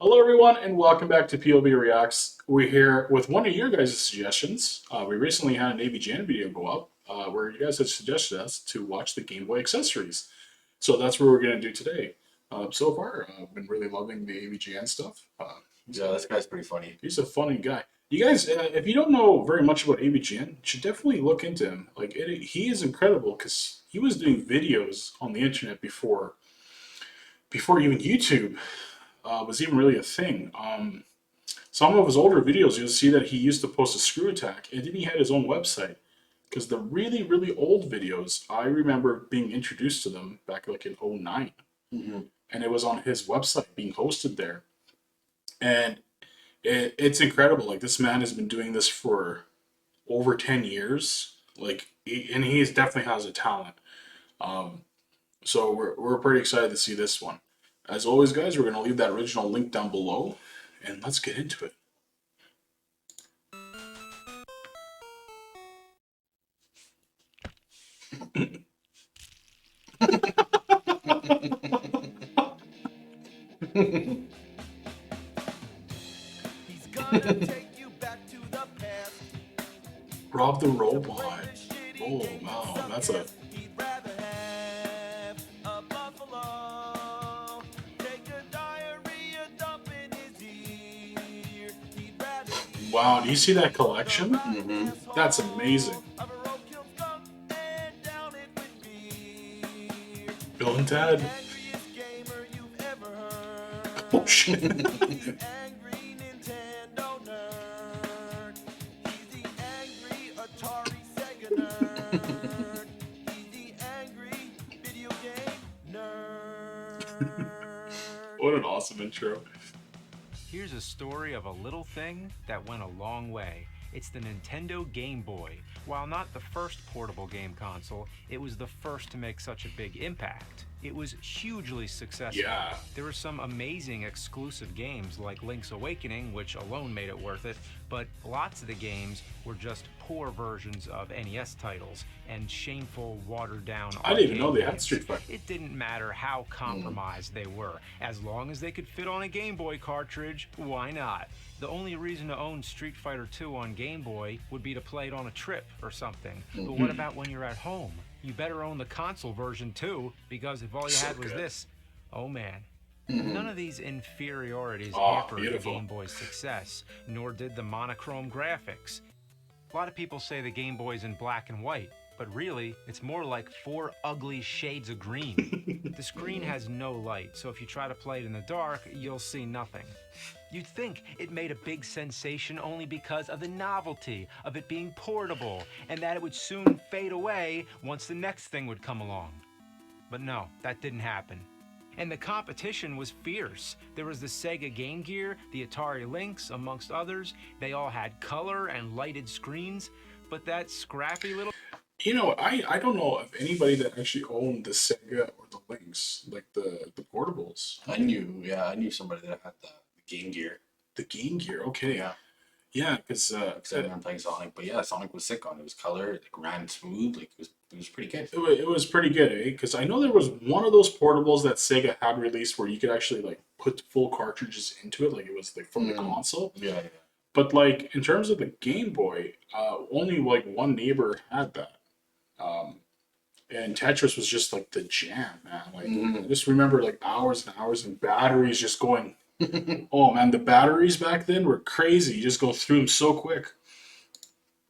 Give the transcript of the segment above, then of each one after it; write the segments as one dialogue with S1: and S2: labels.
S1: Hello, everyone, and welcome back to POV Reacts. We're here with one of your guys' suggestions. We recently had an AVGN video go up where you guys had suggested us to watch the Game Boy accessories. So that's what we're going to do today. So far, I've been really loving the AVGN stuff.
S2: Yeah, this guy's pretty funny.
S1: He's a funny guy. You guys, if you don't know very much about AVGN, you should definitely look into him. He is incredible because he was doing videos on the internet before even YouTube was even really a thing. Some of his older videos, you'll see that he used to post a screw attack, and then he had his own website. Because the really, really old videos, I remember being introduced to them back like in '09. And it was on his website being hosted there. And it's incredible. Like, this man has been doing this for over 10 years. And he definitely has a talent. So we're pretty excited to see this one. As always, guys, we're going to leave that original link down below, and let's get into it.
S3: He's gonna take you back to the past.
S1: Rob the Robot. Oh, wow, that's a...
S3: He'd rather have a buffalo. Take a diarrhea dump in his ear. He'd rather
S1: Wow, do you see that collection? That's amazing.
S3: of a roadkill skunk and down it with beer.
S1: Bill and Ted.
S3: Angriest gamer you've ever heard.
S1: Oh, shit.
S3: Angry Nintendo nerd. He's the angry Atari Sega nerd. He's the angry video game nerd.
S1: What an awesome intro.
S4: Here's a story of a little thing that went a long way. It's the Nintendo Game Boy. While not the first portable game console, it was the first to make such a big impact. It was hugely successful.
S1: Yeah.
S4: There were some amazing exclusive games like Link's Awakening, which alone made it worth it, but lots of the games were just poor versions of NES titles and shameful, watered-down
S1: I didn't even know
S4: arcade
S1: they had
S4: games.
S1: Street Fighter.
S4: It didn't matter how compromised they were. As long as they could fit on a Game Boy cartridge, why not? The only reason to own Street Fighter 2 on Game Boy would be to play it on a trip or something. But what about when you're at home? You better own the console version too, because if all you
S1: So
S4: had was
S1: good.
S4: this, oh man. None of these inferiorities
S1: Oh,
S4: hampered the
S1: beautiful.
S4: Game Boy's success, nor did the monochrome graphics. A lot of people say the Game Boy's in black and white, but really, it's more like 4 ugly shades of green. The screen has no light, so if you try to play it in the dark, you'll see nothing. You'd think it made a big sensation only because of the novelty of it being portable, and that it would soon fade away once the next thing would come along. But no, that didn't happen. And the competition was fierce. There was the Sega Game Gear, the Atari Lynx, amongst others. They all had color and lighted screens, but that scrappy little...
S1: You know, I don't know of anybody that actually owned the Sega or the Lynx, like the portables.
S2: I knew somebody that had the Game Gear.
S1: The Game Gear, okay.
S2: Yeah.
S1: Yeah, because
S2: Because I remember playing Sonic, but yeah, Sonic was sick on it. It was color, like ran smooth, like it was pretty good.
S1: it was pretty good, eh? Because I know there was one of those portables that Sega had released where you could actually like put full cartridges into it, like it was like from the console.
S2: Yeah.
S1: But like in terms of the Game Boy, only like one neighbor had that. And Tetris was just like the jam, man. Like I just remember like hours and hours and batteries just going. Oh man, the batteries back then were crazy. You just go through them so quick.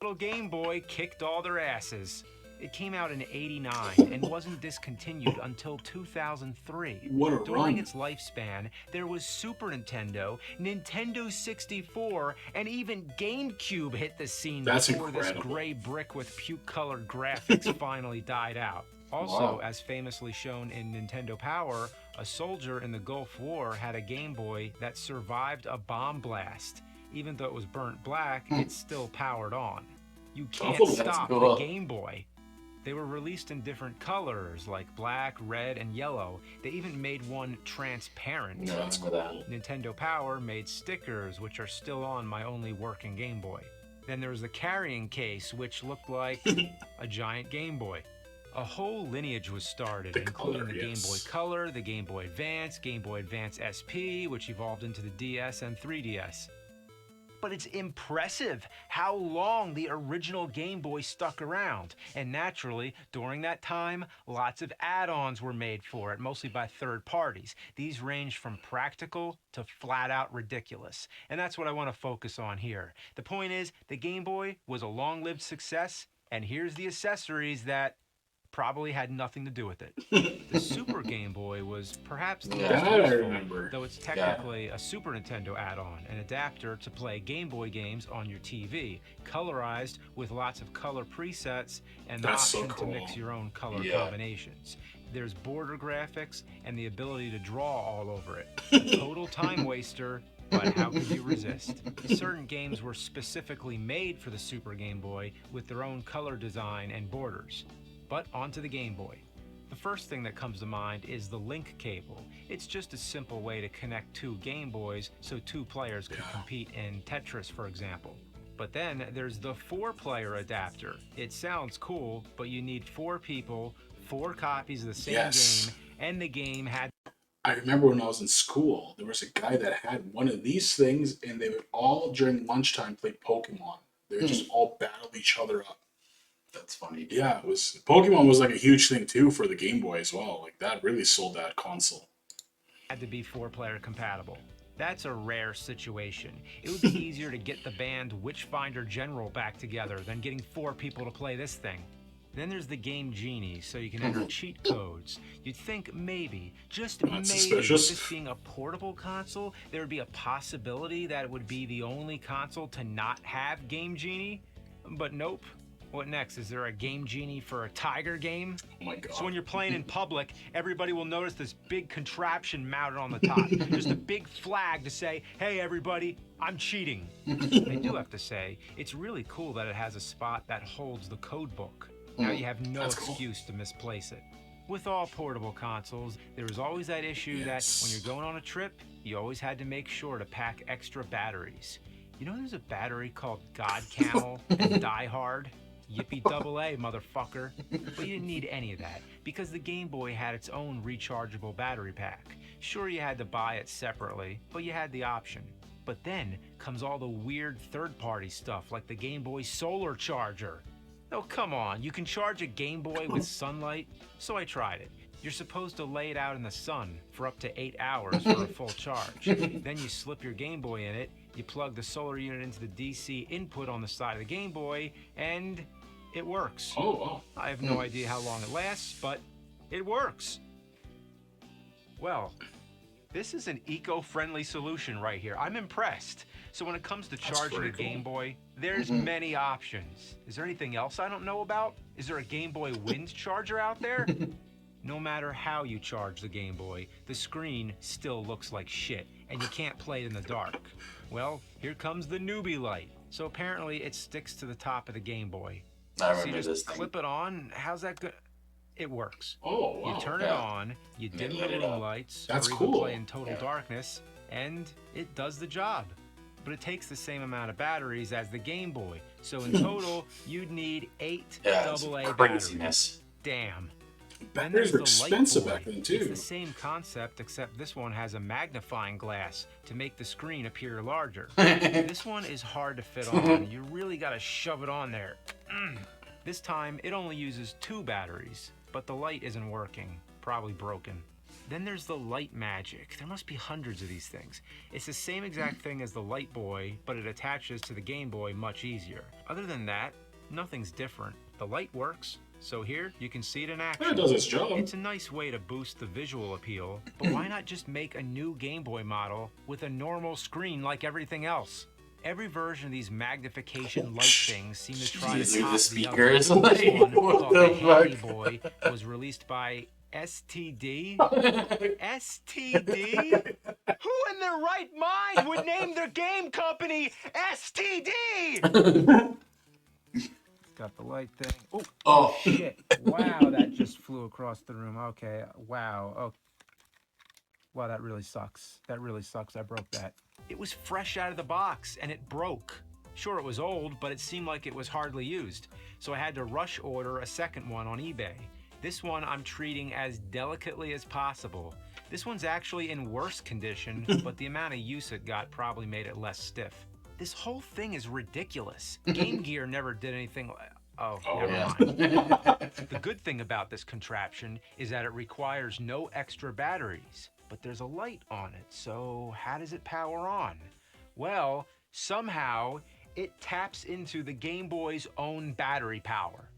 S4: Little Game Boy kicked all their asses. It came out in '89 and wasn't discontinued until 2003.
S1: What a
S4: During
S1: run.
S4: its lifespan, there was Super Nintendo, Nintendo 64, and even GameCube hit the scene
S1: That's
S4: before
S1: incredible.
S4: this gray brick with puke-colored graphics finally died out. Also,
S2: Wow.
S4: as famously shown in Nintendo Power, a soldier in the Gulf War had a Game Boy that survived a bomb blast. Even though it was burnt black, it still powered on. You can't
S1: Oh, that's
S4: stop
S2: cool.
S4: the Game Boy. They were released in different colors, like black, red, and yellow. They even made one transparent.
S2: Yeah,
S1: That's
S2: I remember that.
S4: Nintendo Power made stickers, which are still on my only working Game Boy. Then there was the carrying case, which looked like a giant Game Boy. A whole lineage was started,
S1: The
S4: including
S1: Color,
S4: the Game Boy
S1: yes.
S4: Color, the Game Boy Advance SP, which evolved into the DS and 3DS. But it's impressive how long the original Game Boy stuck around. And naturally, during that time, lots of add-ons were made for it, mostly by third parties. These ranged from practical to flat out ridiculous. And that's what I want to focus on here. The point is, the Game Boy was a long-lived success, and here's the accessories that probably had nothing to do with it. The Super Game Boy was perhaps the
S2: Yeah.
S4: most
S1: That I
S4: useful,
S1: remember.
S4: though it's technically a Super Nintendo add-on, an adapter to play Game Boy games on your TV, colorized with lots of color presets and the
S1: That's so
S4: option to
S1: cool.
S4: mix your own color
S2: Yeah.
S4: combinations. There's border graphics and the ability to draw all over it. Total time waster, but how could you resist? Certain games were specifically made for the Super Game Boy with their own color design and borders. But onto the Game Boy. The first thing that comes to mind is the link cable. It's just a simple way to connect two Game Boys so two players could compete in Tetris, for example. But then there's the 4-player adapter. It sounds cool, but you need 4 people, 4 copies of the same
S1: Yes.
S4: game, and the game had
S1: I remember when I was in school, there was a guy that had one of these things, and they would all during lunchtime play Pokemon. They would just all battle each other up.
S2: That's funny.
S1: Yeah, it was Pokemon was like a huge thing too for the Game Boy as well. Like that really sold that console.
S4: to be 4-player compatible. That's a rare situation. It would be easier to get the band Witchfinder General back together than getting 4 people to play this thing. Then there's the Game Genie, so you can enter cheat codes. You'd think maybe, just maybe, with
S1: suspicious.
S4: this being a portable console, there would be a possibility that it would be the only console to not have Game Genie. But nope. What next? Is there a Game Genie for a Tiger game?
S1: Oh my god.
S4: So when you're playing in public, everybody will notice this big contraption mounted on the top. Just a big flag to say, hey everybody, I'm cheating. I do have to say, it's really cool that it has a spot that holds the code book. Now you have no
S1: That's cool.
S4: excuse to misplace it. With all portable consoles, there was always that issue that when
S1: Yes.
S4: you're going on a trip, you always had to make sure to pack extra batteries. You know there's a battery called God Camel and Die Hard? Yippee double A, motherfucker. But you didn't need any of that, because the Game Boy had its own rechargeable battery pack. Sure, you had to buy it separately, but you had the option. But then comes all the weird third-party stuff, like the Game Boy Solar Charger. Oh, come on, you can charge a Game Boy with sunlight? So I tried it. You're supposed to lay it out in the sun for up to 8 hours for a full charge. Then you slip your Game Boy in it, you plug the solar unit into the DC input on the side of the Game Boy, and it works.
S1: Oh wow.
S4: I have no idea how long it lasts, but it works. Well, this is an eco-friendly solution right here. I'm impressed. So when it comes to charging
S1: very
S4: a Game
S1: cool.
S4: Boy, there's many options. Is there anything else I don't know about? Is there a Game Boy Wind charger out there? No matter how you charge the Game Boy, the screen still looks like shit, and you can't play it in the dark. Well, here comes the newbie light. So apparently it sticks to the top of the Game Boy.
S2: I
S4: So you
S2: remember
S4: just
S2: this thing.
S4: clip it on. How's that good? It works.
S1: Oh wow.
S4: You turn it
S2: yeah.
S4: on, you
S2: And then
S4: dim the
S2: light it
S4: room
S2: up.
S4: lights,
S1: That's
S4: or even
S1: cool.
S4: play in total
S2: Yeah.
S4: darkness, and it does the job. But it takes the same amount of batteries as the Game Boy. So in total, you'd need 8
S2: Yeah, it's
S4: AA batteries.
S2: craziness.
S4: Damn.
S1: Batteries were
S4: Then there's the
S1: expensive
S4: Light
S1: back
S4: Boy.
S1: then
S4: It's
S1: too.
S4: the same concept, except this one has a magnifying glass to make the screen appear larger. This one is hard to fit on. You really gotta shove it on there. This time, it only uses 2 batteries, but the light isn't working. Probably broken. Then there's the Light Magic. There must be hundreds of these things. It's the same exact thing as the Light Boy, but it attaches to the Game Boy much easier. Other than that, nothing's different. The light works, so here you can see it in action.
S1: Yeah, it does its job.
S4: It's a nice way to boost the visual appeal, but why not just make a new Game Boy model with a normal screen like everything else? Every version of these magnification light things seem to try to
S2: These are
S4: top
S2: the
S4: the other.
S2: speakers.
S4: This
S2: Like,
S4: one,
S2: what
S4: called
S2: the
S4: the Handy
S2: fuck?
S4: Boy, was released by STD? STD? Who in their right mind would name their game company STD? Got the light thing. Oh,
S2: Oh,
S4: shit. Wow, that just flew across the room. Okay, wow. Oh. Wow, that really sucks. That really sucks. I broke that. It was fresh out of the box, and it broke. Sure, it was old, but it seemed like it was hardly used. So I had to rush order a second one on eBay. This one I'm treating as delicately as possible. This one's actually in worse condition, but the amount of use it got probably made it less stiff. This whole thing is ridiculous. Game Gear never did anything like... Oh, never mind. The good thing about this contraption is that it requires no extra batteries, but there's a light on it, so how does it power on? Well, somehow it taps into the Game Boy's own battery power.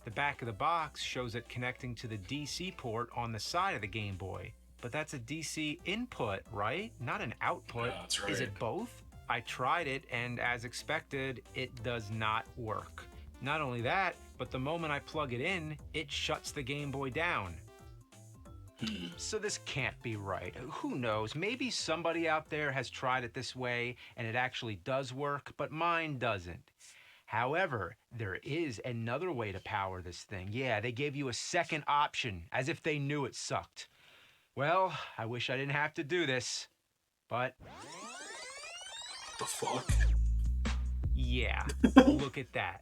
S4: The back of the box shows it connecting to the DC port on the side of the Game Boy, but that's a DC input, right? Not an output.
S1: Yeah, that's right.
S4: Is it both? I tried it, and as expected, it does not work. Not only that, but the moment I plug it in, it shuts the Game Boy down. So this can't be right. Who knows? Maybe somebody out there has tried it this way and it actually does work, but mine doesn't. However, there is another way to power this thing. Yeah, they gave you a second option, as if they knew it sucked. Well, I wish I didn't have to do this, but...
S1: The fuck?
S4: Yeah, look at that.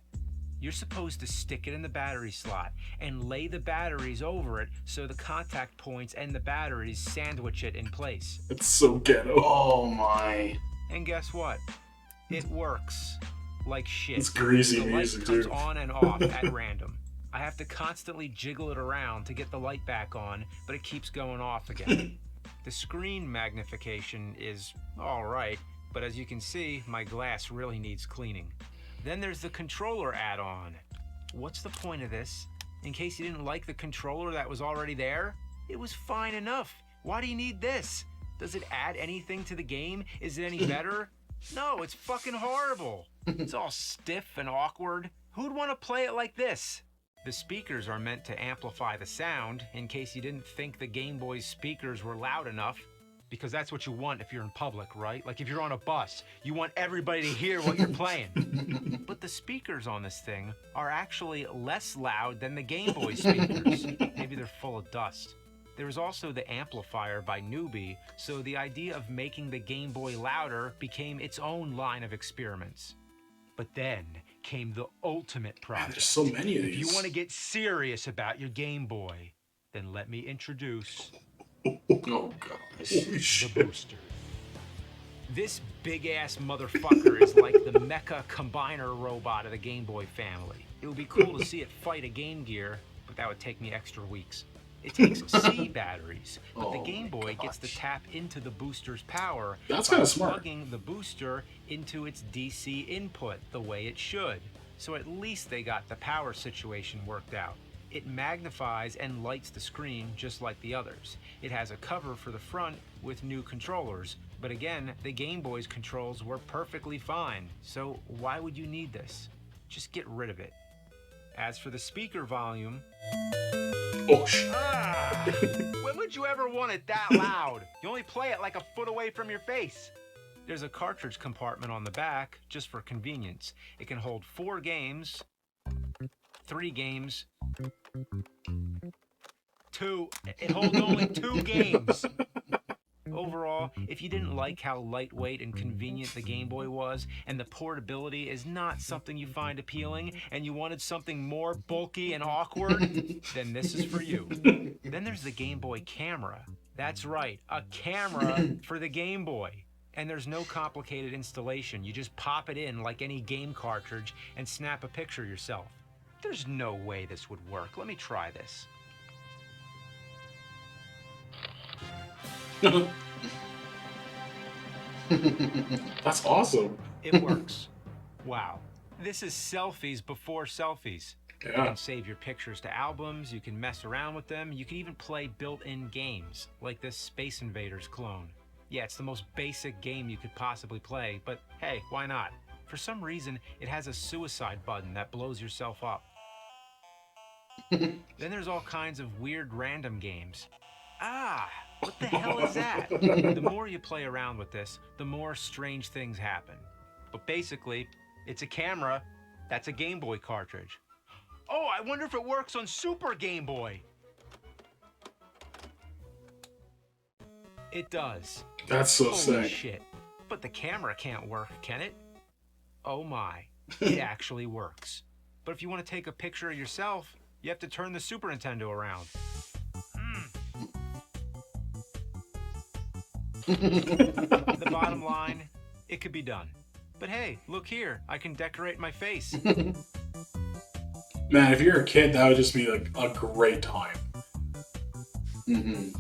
S4: You're supposed to stick it in the battery slot and lay the batteries over it so the contact points and the batteries sandwich it in place.
S1: It's so ghetto.
S2: Oh my.
S4: And guess what? It works like shit.
S1: It's greasy
S4: the
S1: music,
S4: light comes
S1: dude.
S4: on and off at random. I have to constantly jiggle it around to get the light back on, but it keeps going off again. The screen magnification is all right, but as you can see, my glass really needs cleaning. Then there's the controller add-on. What's the point of this? In case you didn't like the controller that was already there? It was fine enough. Why do you need this? Does it add anything to the game? Is it any better? No, it's fucking horrible. It's all stiff and awkward. Who'd want to play it like this? The speakers are meant to amplify the sound in case you didn't think the Game Boy's speakers were loud enough. Because that's what you want if you're in public, right? Like if you're on a bus, you want everybody to hear what you're playing. But the speakers on this thing are actually less loud than the Game Boy speakers. Maybe they're full of dust. There is also the amplifier by Newbie, so the idea of making the Game Boy louder became its own line of experiments. But then came the ultimate project.
S1: There's so many of
S4: If you
S1: these.
S4: want to get serious about your Game Boy, then let me introduce
S2: Oh gosh.
S1: Holy
S4: the
S1: shit.
S4: booster. This big-ass motherfucker is like the mecha combiner robot of the Game Boy family. It would be cool to see it fight a Game Gear, but that would take me extra weeks. It takes C batteries, but the
S2: Oh
S4: Game
S2: my
S4: Boy gets to
S2: gosh.
S4: tap into the booster's power
S1: That's
S4: by
S1: kinda smart.
S4: plugging the booster into its DC input the way it should. So at least they got the power situation worked out. It magnifies and lights the screen just like the others. It has a cover for the front with new controllers, but again, the Game Boy's controls were perfectly fine, so why would you need this? Just get rid of it. As for the speaker volume,
S1: Oh shit.
S4: when would you ever want it that loud? You only play it like a foot away from your face. There's a cartridge compartment on the back, just for convenience. It can hold 4 games, 3 games, 2. It holds only 2 games. Overall, if you didn't like how lightweight and convenient the Game Boy was, and the portability is not something you find appealing, and you wanted something more bulky and awkward, then this is for you. Then there's the Game Boy camera. That's right, a camera for the Game Boy. And there's no complicated installation. You just pop it in like any game cartridge and snap a picture yourself. There's no way this would work. Let me try this.
S1: That's awesome.
S4: It works. Wow. This is selfies before selfies. You
S1: Yeah.
S4: can save your pictures to albums, you can mess around with them, you can even play built-in games, like this Space Invaders clone. Yeah, it's the most basic game you could possibly play, but hey, why not? For some reason, it has a suicide button that blows yourself up. Then there's all kinds of weird random games. Ah, what the hell is that? The more you play around with this, the more strange things happen. But basically, it's a camera that's a Game Boy cartridge. Oh, I wonder if it works on Super Game Boy. It does.
S1: That's so
S4: Holy
S1: sick.
S4: shit. But the camera can't work, can it? Oh my, it actually works. But if you want to take a picture of yourself, you have to turn the Super Nintendo around. The bottom line, it could be done. But hey, look here, I can decorate my face.
S1: Man, if you're a kid, that would just be like a great time.
S2: Mm-hmm.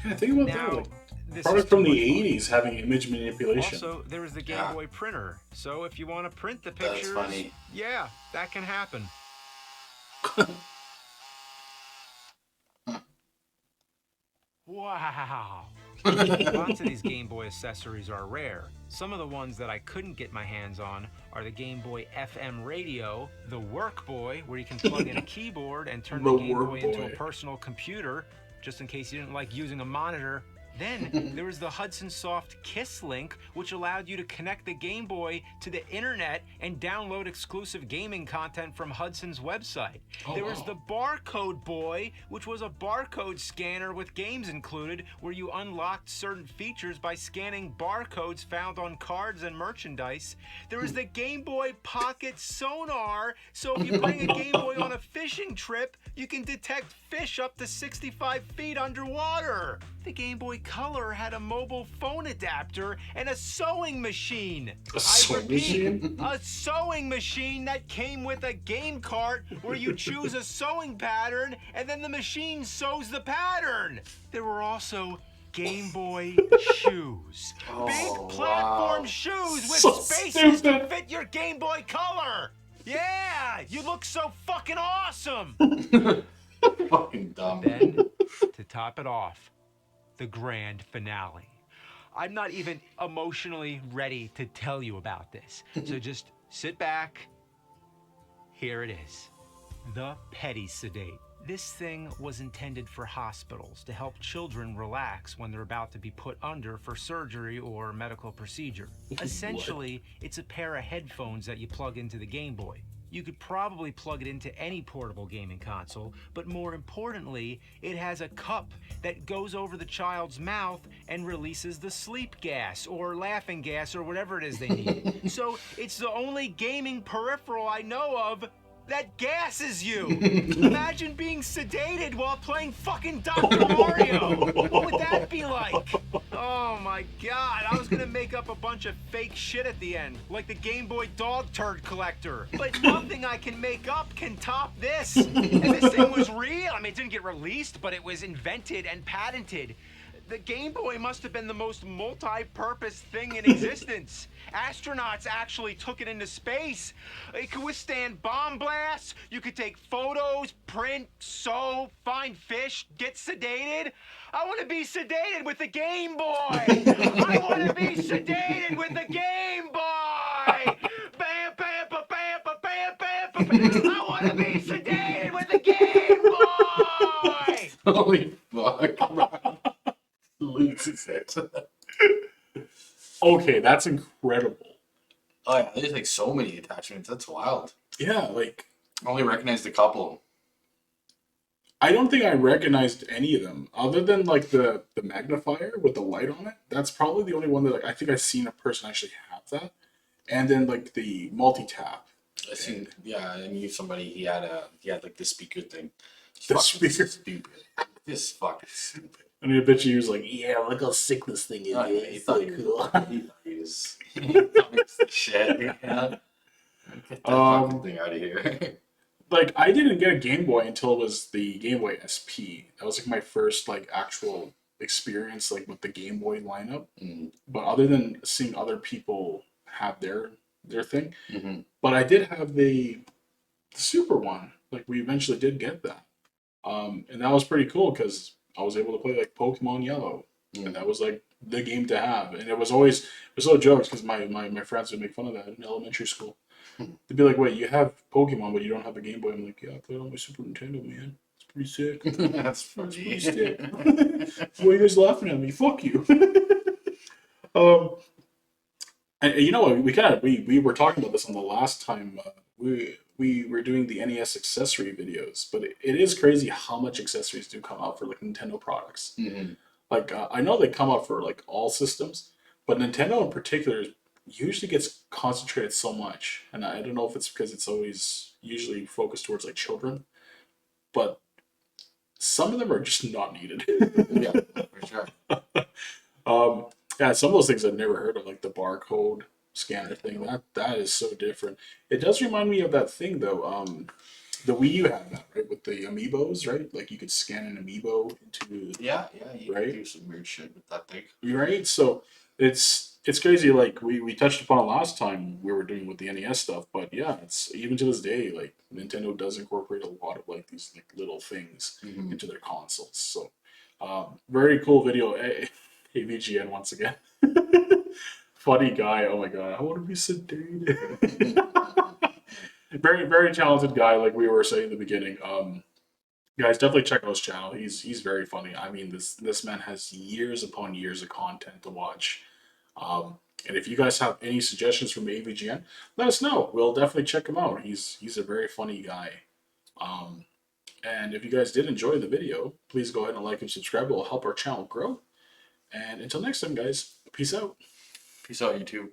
S1: Yeah, think about
S4: Now,
S1: that. Like,
S4: this
S1: product
S4: is
S1: from
S4: too
S1: the
S4: much fun.
S1: 80s having image manipulation.
S4: Also, there was the Game
S2: Yeah.
S4: Boy printer. So if you want to print the
S2: That's
S4: pictures,
S2: funny.
S4: yeah, that can happen. Wow. Lots of these Game Boy accessories are rare. Some of the ones that I couldn't get my hands on are the Game Boy FM radio, the Work Boy, where you can plug in a keyboard and turn the
S1: The
S4: Game
S1: Work
S4: Boy into a
S1: Boy.
S4: personal computer, just in case you didn't like using a monitor. Then there was the Hudson Soft Kiss link, which allowed you to connect the Game Boy to the internet and download exclusive gaming content from Hudson's website. There was the Barcode Boy, which was a barcode scanner with games included, where you unlocked certain features by scanning barcodes found on cards and merchandise. There was the Game Boy Pocket Sonar, so if you bring a Game Boy on a fishing trip, you can detect fish up to 65 feet underwater. The Game Boy Color had a mobile phone adapter and a sewing machine.
S1: A sewing machine?
S4: A sewing machine that came with a game cart where you choose a sewing pattern and then the machine sews the pattern. There were also Game Boy shoes. Big platform shoes with
S1: So
S4: spaces to
S1: stupid.
S4: fit your Game Boy Color. Yeah, you look so fucking awesome.
S2: Fucking dumb.
S4: Then, to top it off, the grand finale. I'm not even emotionally ready to tell you about this. So just sit back. Here it is. The Petty Sedate. This thing was intended for hospitals to help children relax when they're about to be put under for surgery or medical procedure. Essentially, it's a pair of headphones that you plug into the Game Boy. You could probably plug it into any portable gaming console, but more importantly, it has a cup that goes over the child's mouth and releases the sleep gas or laughing gas or whatever it is they need. So it's the only gaming peripheral I know of that gasses you. Imagine being sedated while playing fucking Dr. Mario. What would that be like? Oh my god, I was gonna make up a bunch of fake shit at the end, like the Game Boy dog turd collector. But nothing I can make up can top this. And this thing was real. I mean, it didn't get released, but it was invented and patented. The Game Boy must have been the most multi-purpose thing in existence. Astronauts actually took it into space. It could withstand bomb blasts. You could take photos, print, sew, find fish, get sedated. I want to be sedated with the Game Boy. I want to be sedated with the Game Boy. Bam, bam, ba, bam, ba, bam, bam, ba, bam. I want to be sedated with the Game Boy.
S2: Holy fuck. Loses it.
S1: Okay, that's incredible.
S2: Oh yeah, there's like so many attachments. That's wild.
S1: Yeah, like,
S2: I only recognized a couple.
S1: I don't think I recognized any of them other than like the magnifier with the light on it. That's probably the only one that like, I think I've seen a person actually have that. And then like the multi-tap.
S2: I seen, yeah, I knew somebody. He had like the speaker thing.
S1: The
S2: Fucking
S1: speaker.
S2: stupid. This fucking stupid.
S1: And I bet you he was like, yeah, look how sick this thing is.
S2: Oh, yeah,
S1: Yeah,
S2: he
S1: it's
S2: thought
S1: so
S2: he
S1: cool.
S2: was he was the shit. Yeah. Get that fucking thing out of here.
S1: Like, I didn't get a Game Boy until it was the Game Boy SP. That was like my first like actual experience like with the Game Boy lineup. But other than seeing other people have their thing, but I did have the Super one. Like, we eventually did get that, and that was pretty cool because I was able to play like Pokemon Yellow, and that was like the game to have. And it was all jokes because my friends would make fun of that in elementary school. They'd be like, "Wait, you have Pokemon, but you don't have a Game Boy?" I'm like, "Yeah, I played on my Super Nintendo, man. It's pretty sick."
S2: That's funny.
S1: Pretty sick. Why are you guys laughing at me? Fuck you. And you know what? We were talking about this on the last time we were doing the NES accessory videos, but it is crazy how much accessories do come out for like Nintendo products. Like I know they come out for like all systems, but Nintendo in particular usually gets concentrated so much, and I don't know if it's because it's always usually focused towards like children, but some of them are just not needed.
S2: Yeah, for sure.
S1: um, yeah, some of those things I've never heard of, like the barcode scanner thing. That is so different. It does remind me of that thing though. The Wii U had that, right, with the amiibos, right? Like you could scan an amiibo into,
S2: Yeah, you
S1: right?
S2: can do some weird shit with that thing.
S1: Right. So it's crazy. Like we touched upon it last time we were doing with the NES stuff, but yeah, it's even to this day like Nintendo does incorporate a lot of like these like little things into their consoles. So very cool video. AVGN once again. Funny guy. Oh my god, I want to be sedated. Very very talented guy. Like we were saying in the beginning. Guys, definitely check out his channel. He's very funny. I mean, this man has years upon years of content to watch. And if you guys have any suggestions from AVGN, let us know. We'll definitely check him out. He's a very funny guy. And if you guys did enjoy the video, please go ahead and like and subscribe. It will help our channel grow. And until next time, guys, peace out.
S2: Peace out, YouTube.